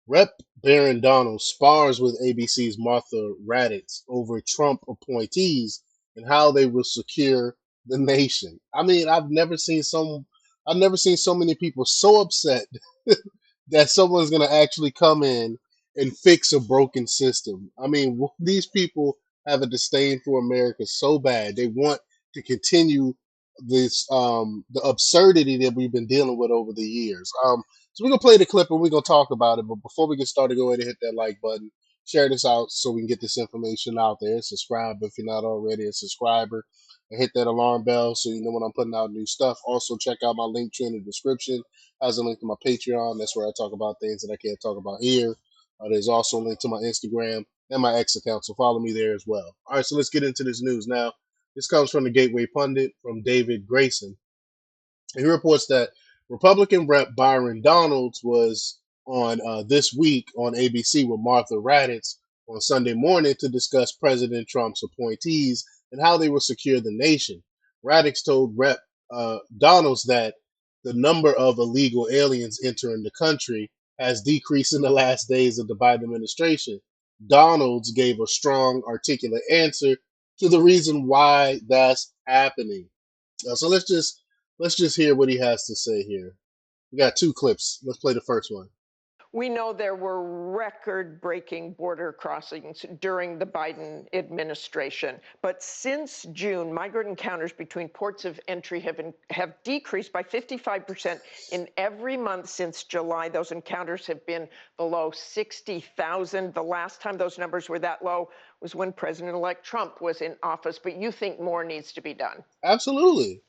Rep. Baron Donald spars with ABC's Martha Raddatz over Trump appointees and how they will secure the nation. I mean, I've never seen so many people so upset that someone's going to actually come in and fix a broken system. I mean, these people have a disdain for America so bad. They want to continue this the absurdity that we've been dealing with over the years. So we're gonna play the clip and we're gonna talk about it. But before we get started, go ahead and hit that like button, share this out so we can get this information out there. Subscribe if you're not already a subscriber, and hit that alarm bell so you know when I'm putting out new stuff. Also, check out my link tree in the description. Has a link to my Patreon. That's where I talk about things that I can't talk about here. There's also a link to my Instagram and my X account, so follow me there as well. All right, so let's get into this news now. This comes from the Gateway Pundit from David Grayson. He reports that Republican Rep. Byron Donalds was on this week on ABC with Martha Raddatz on Sunday morning to discuss President Trump's appointees and how they will secure the nation. Raddatz told Rep. Donalds that the number of illegal aliens entering the country has decreased in the last days of the Biden administration. Donalds gave a strong, articulate answer to the reason why that's happening. So let's just hear what he has to say here. We got two clips. Let's play the first one. We know there were record-breaking border crossings during the Biden administration. But since June, migrant encounters between ports of entry have decreased by 55% in every month since July. Those encounters have been below 60,000. The last time those numbers were that low was when President-elect Trump was in office. But you think more needs to be done? Absolutely.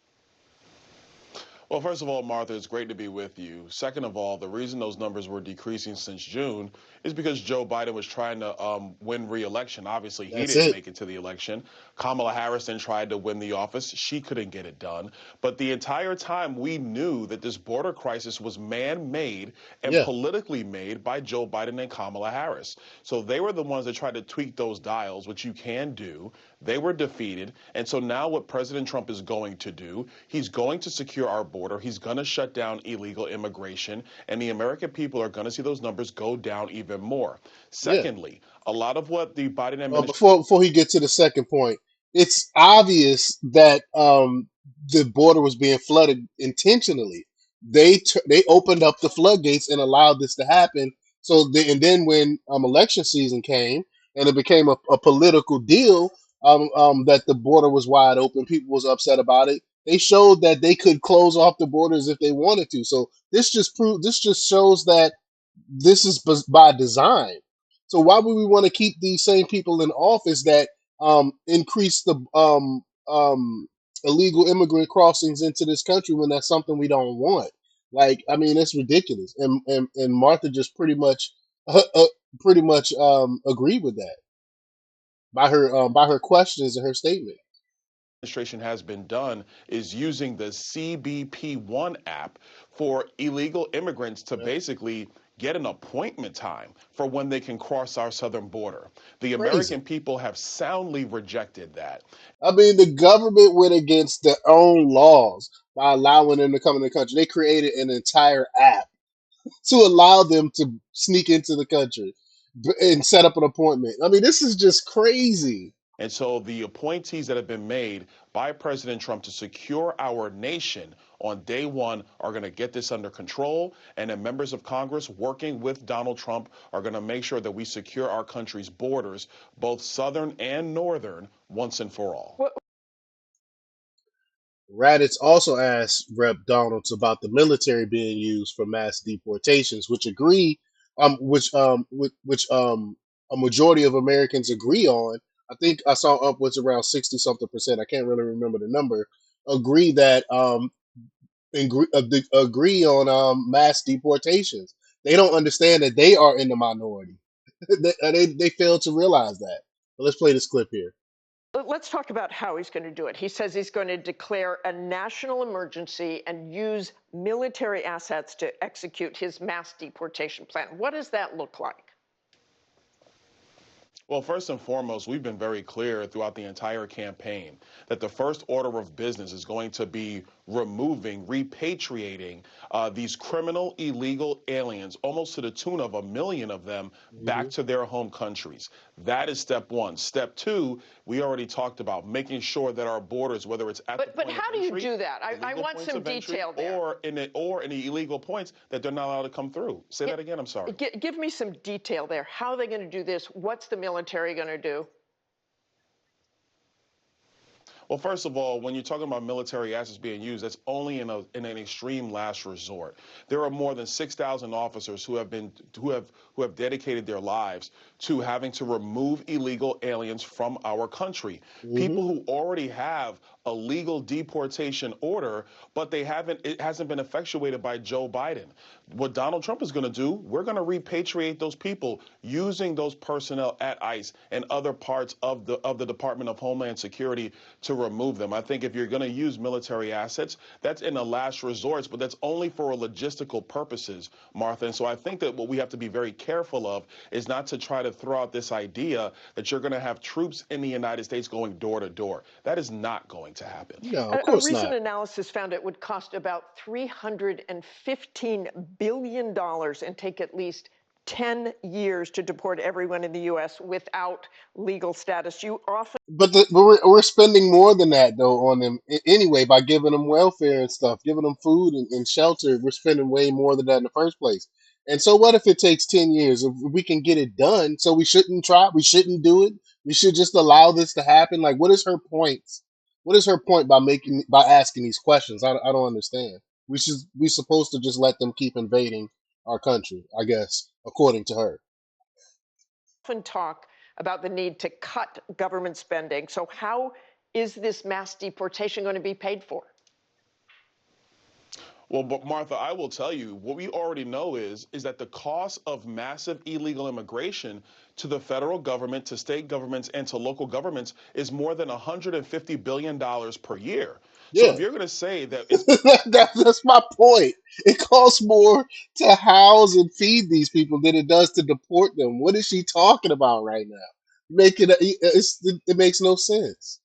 Well, first of all, Martha, it's great to be with you. Second of all, the reason those numbers were decreasing since June is because Joe Biden was trying to win re-election. Obviously, he That's didn't it. make it to the election. Kamala Harris then tried to win the office. She couldn't get it done. But the entire time, we knew that this border crisis was man-made and Yeah. politically made by Joe Biden and Kamala Harris. So they were the ones that tried to tweak those dials, which you can do. They were defeated. And so now what President Trump is going to do, he's going to secure our border. He's going to shut down illegal immigration. And the American people are going to see those numbers go down even more. Yeah. Secondly, a lot of what the Biden administration Before he gets to the second point, it's obvious that the border was being flooded intentionally. They opened up the floodgates and allowed this to happen. And then when election season came and it became a political deal, that the border was wide open, people was upset about it. They showed that they could close off the borders if they wanted to. So this just shows that this is by design. So why would we want to keep these same people in office that increase the illegal immigrant crossings into this country when that's something we don't want? Like, I mean, it's ridiculous. And Martha just pretty much agreed with that by her questions and her statement. has been done is using the CBP1 app for illegal immigrants to Yeah. basically get an appointment time for when they can cross our southern border. The American Crazy. people have soundly rejected that. I mean, the government went against their own laws by allowing them to come in the country. They created an entire app to allow them to sneak into the country and set up an appointment. I mean, this is just crazy. And so the appointees that have been made by President Trump to secure our nation on day one are going to get this under control. And then members of Congress working with Donald Trump are going to make sure that we secure our country's borders, both southern and northern, once and for all. Raddatz also asked Rep. Donalds about the military being used for mass deportations, which a majority of Americans agree on. I think I saw upwards around 60 something percent. I can't really remember the number. Agree that agree on mass deportations. They don't understand that they are in the minority. They fail to realize that. But let's play this clip here. Let's talk about how he's going to do it. He says he's going to declare a national emergency and use military assets to execute his mass deportation plan. What does that look like? Well, first and foremost, we've been very clear throughout the entire campaign that the first order of business is going to be removing, repatriating these criminal, illegal aliens, almost to the tune of 1 million of them, back Hmm. to their home countries. That is step one. Step two, we already talked about making sure that our borders, whether it's at the But point of how do you entry, do that? the I legal want points some of entry, detail there. or in the illegal points that they're not allowed to come through. Say that again. I'm sorry. Give me some detail there. How are they going to do this? What's the military going to do? Well, first of all, when you're talking about military assets being used, that's only in an extreme last resort. There are more than 6,000 officers who have dedicated their lives to having to remove illegal aliens from our country. Hmm. People who already have a legal deportation order, but it hasn't been effectuated by Joe Biden. What Donald Trump is going to do, we're going to repatriate those people using those personnel at ICE and other parts of the Department of Homeland Security to remove them. I think if you're going to use military assets, that's in the last resort, but that's only for logistical purposes, Martha. And so I think that what we have to be very careful of is not to try to throw out this idea that you're going to have troops in the United States going door to door. That is not going to happen. No, of A course recent not. analysis found it would cost about $315 billion and take at least 10 years to deport everyone in the U.S. without legal status. You often But we're spending more than that though on them anyway by giving them welfare and stuff, giving them food and shelter. We're spending way more than that in the first place. And so what if it takes 10 years? If we can get it done, so we shouldn't try. We shouldn't do it. We should just allow this to happen. Like, what is her point? What is her point by asking these questions? I don't understand. We supposed to just let them keep invading our country, I guess, according to her. talk about the need to cut government spending. So, how is this mass deportation going to be paid for? Well, but Martha, I will tell you what we already know is that the cost of massive illegal immigration to the federal government, to state governments, and to local governments is more than $150 billion per year. So Yeah. if you're going to say that it's That's my point. It costs more to house and feed these people than it does to deport them. What is she talking about right now? It makes no sense.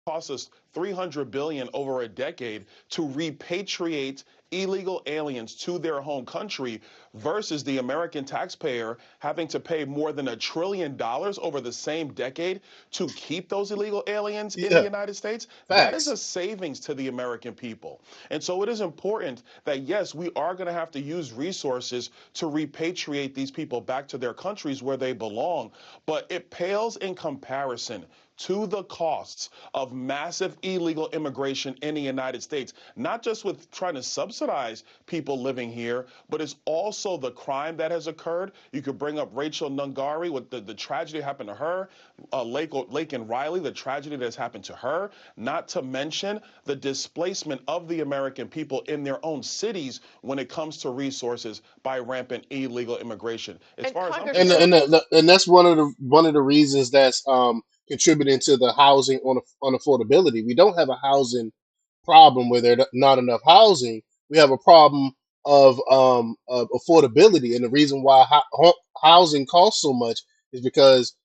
cost us 300 billion over a decade to repatriate illegal aliens to their home country versus the American taxpayer having to pay more than $1 trillion over the same decade to keep those illegal aliens in the Yeah, United States. That is a facts. savings to the American people. And so it is important that, yes, we are going to have to use resources to repatriate these people back to their countries where they belong, but it pales in comparison to the costs of massive illegal immigration in the United States, not just with trying to subsidize people living here, but it's also the crime that has occurred. You could bring up Rachel Nungari with the tragedy that happened to her, Lake and Riley, the tragedy that has happened to her, not to mention the displacement of the American people in their own cities when it comes to resources by rampant illegal immigration. As And far as I'm Congressman, concerned, And that's one of the reasons that's contributing to the housing on affordability. We don't have a housing problem where there's not enough housing. We have a problem of affordability, and the reason why housing costs so much is because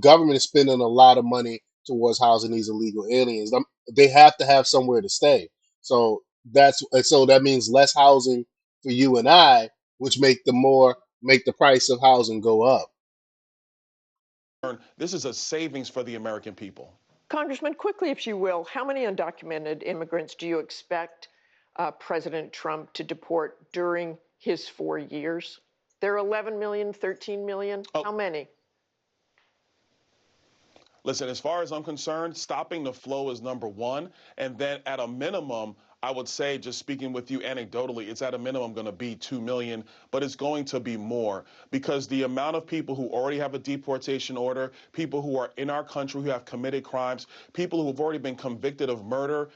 government is spending a lot of money towards housing these illegal aliens. They have to have somewhere to stay. So that means less housing for you and I, which make the price of housing go up. this is a savings for the American people. Congressman, quickly, if you will, how many undocumented immigrants do you expect President Trump to deport during his 4 years? There are 11 million, 13 million. Oh, How many? listen, as far as I'm concerned, stopping the flow is number one. And then at a minimum, I would say, just speaking with you anecdotally, it's at a minimum going to be 2 million, but it's going to be more because the amount of people who already have a deportation order, people who are in our country who have committed crimes, people who have already been convicted of murder,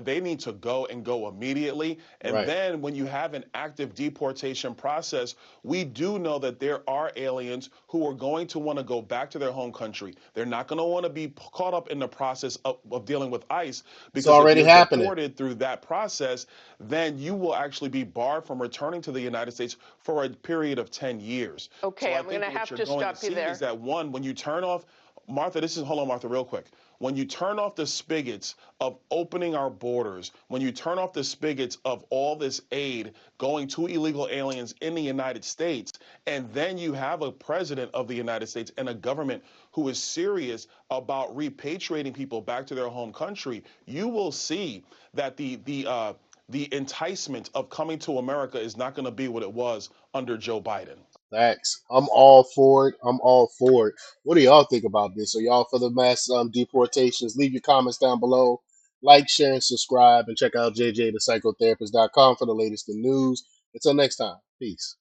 they need to go and go immediately. And Right. then when you have an active deportation process, we do know that there are aliens who are going to want to go back to their home country. They're not going to want to be caught up in the process of dealing with ICE It's because if already you're happening. deported through that that process, then you will actually be barred from returning to the United States for a period of 10 years. Okay, So I I'm going think to that what have you're to going to stop you see is there. that, one, when you turn off, Martha, hold on, Martha, real quick. When you turn off the spigots of opening our borders, when you turn off the spigots of all this aid going to illegal aliens in the United States, and then you have a president of the United States and a government who is serious about repatriating people back to their home country, you will see that the enticement of coming to America is not going to be what it was under Joe Biden. Facts. I'm all for it. I'm all for it. What do y'all think about this? Are y'all for the mass deportations? Leave your comments down below. Like, share, and subscribe. And check out JJthepsychotherapist.com for the latest in news. Until next time, peace.